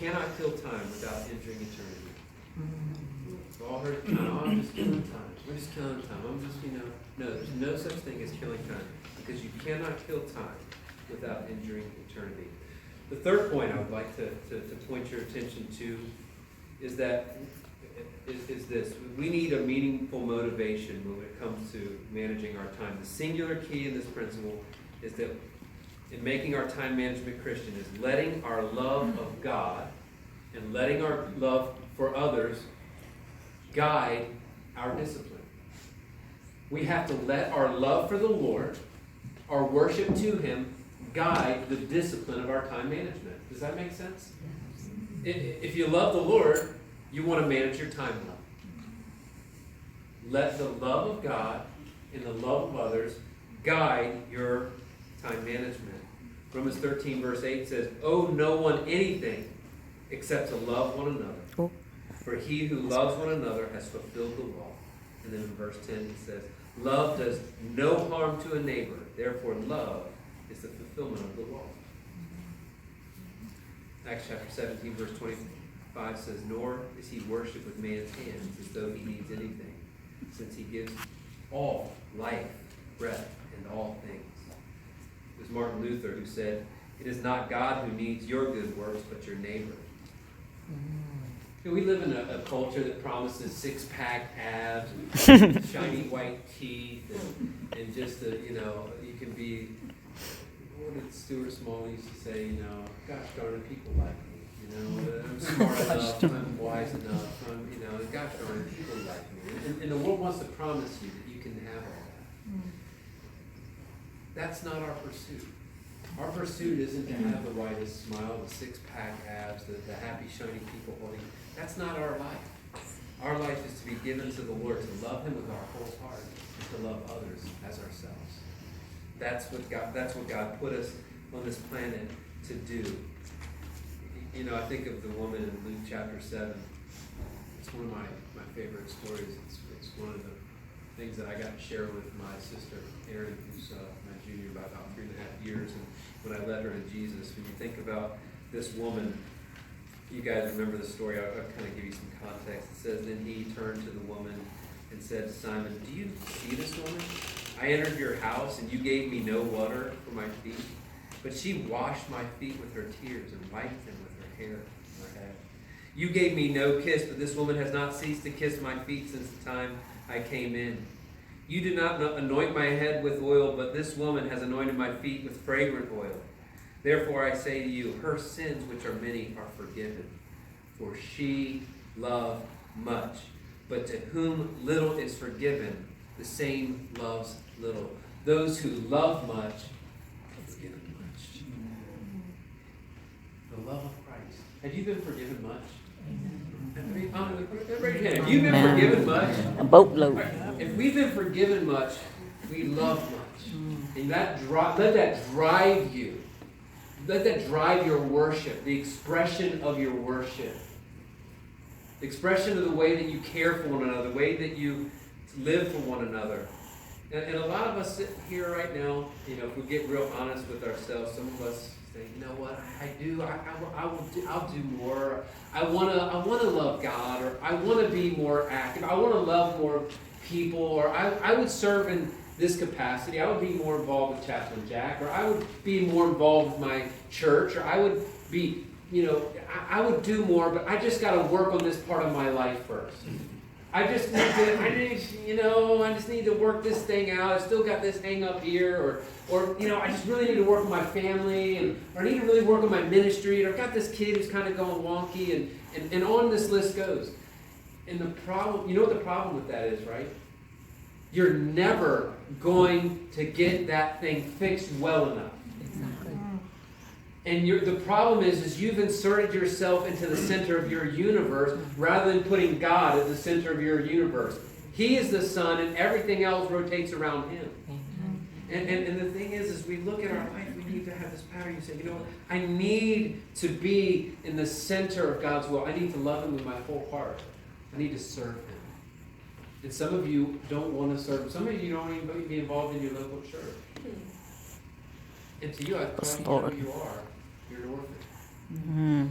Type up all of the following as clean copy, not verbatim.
cannot kill time without entering eternity. We've all heard, I'm just killing time. We're just killing time. I'm just, no, there's no such thing as killing time, because you cannot kill time without entering eternity. The third point I would like to point your attention to is this. We need a meaningful motivation when it comes to managing our time. The singular key in this principle is that in making our time management Christian is letting our love of God and letting our love for others guide our discipline. We have to let our love for the Lord, our worship to Him, guide the discipline of our time management. Does that make sense? If you love the Lord, you want to manage your time well. Let the love of God and the love of others guide your time management. Romans 13 verse 8 says, "Owe no one anything except to love one another. For he who loves one another has fulfilled the law." And then in verse 10 it says, "Love does no harm to a neighbor. Therefore love is the fulfillment of the law." Acts chapter 17 verse 25 says, "Nor is he worshipped with man's hands as though he needs anything, since he gives all life, breath, and all things." It was Martin Luther who said, "It is not God who needs your good works, but your neighbor." We live in a culture that promises six-pack abs, and shiny white teeth, and just you can be. What did Stuart Small used to say? Gosh darn it, people like me. I'm smart enough, I'm wise enough. Gosh darn it, people like me. And the world wants to promise you that you can have all that. That's not our pursuit. Our pursuit isn't to have the widest smile, the six-pack abs, the happy, shiny people holding. That's not our life. Our life is to be given to the Lord, to love Him with our whole heart, and to love others as ourselves. That's what God put us on this planet to do. I think of the woman in Luke chapter 7. It's one of my favorite stories. It's one of the things that I got to share with my sister, Erin, who's my junior by about 3.5 years. And when I led her in Jesus, when you think about this woman, you guys remember the story. I'll kind of give you some context. It says, "Then he turned to the woman and said to Simon, 'Do you see this woman? I entered your house, and you gave me no water for my feet, but she washed my feet with her tears and wiped them with her hair on her head. You gave me no kiss, but this woman has not ceased to kiss my feet since the time I came in. You did not anoint my head with oil, but this woman has anointed my feet with fragrant oil. Therefore I say to you, her sins, which are many, are forgiven, for she loved much. But to whom little is forgiven, the same loves little. Those who love much are forgiven much." The love of Christ. Have you been forgiven much? Raise your hand. Have you been forgiven much? A boatload. If we've been forgiven much, we love much. And let that drive you. Let that drive your worship, the expression of your worship. The expression of the way that you care for one another, the way that you live for one another. And a lot of us sit here right now, if we get real honest with ourselves, some of us say, "You know what, I'll do more. I wanna love God, or I wanna be more active. I wanna love more people, or I would serve in this capacity. I would be more involved with Chaplain Jack, or I would be more involved with my church, or I would be, I would do more, but I just got to work on this part of my life first. I just need to work this thing out. I still got this hang up here, or I just really need to work on my family, or I need to really work on my ministry, or I've got this kid who's kind of going wonky, and on this list goes. And the problem, what the problem with that is, right? You're never going to get that thing fixed well enough. Exactly. And the problem is you've inserted yourself into the center of your universe rather than putting God at the center of your universe. He is the sun, and everything else rotates around Him. And the thing is, as we look at our life, we need to have this pattern. You say, what? I need to be in the center of God's will. I need to love Him with my whole heart. I need to serve Him. And some of you don't want to serve. Some of you don't even be involved in your local church. And to you, I tell you who you are. You're an orphan. Mm-hmm.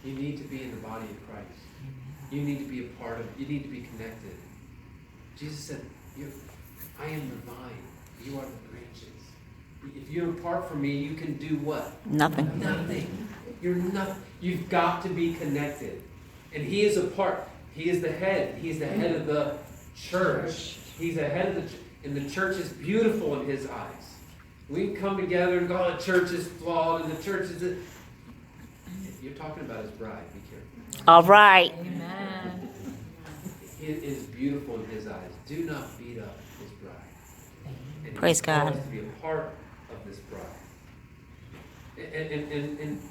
You need to be in the body of Christ. You need to be a part of it. You need to be connected. Jesus said, I am the vine. You are the branches. If you're apart from me, you can do what? Nothing. Nothing. You're nothing. You've got to be connected. And he is a part. He is the head. He's the head of the church. He's the head of the church. And the church is beautiful in his eyes. We can come together and go, oh, the church is flawed and the church is... You're talking about his bride. Be careful. All right. Amen. It is beautiful in his eyes. Do not beat up his bride. And Praise God. He wants to be a part of this bride. And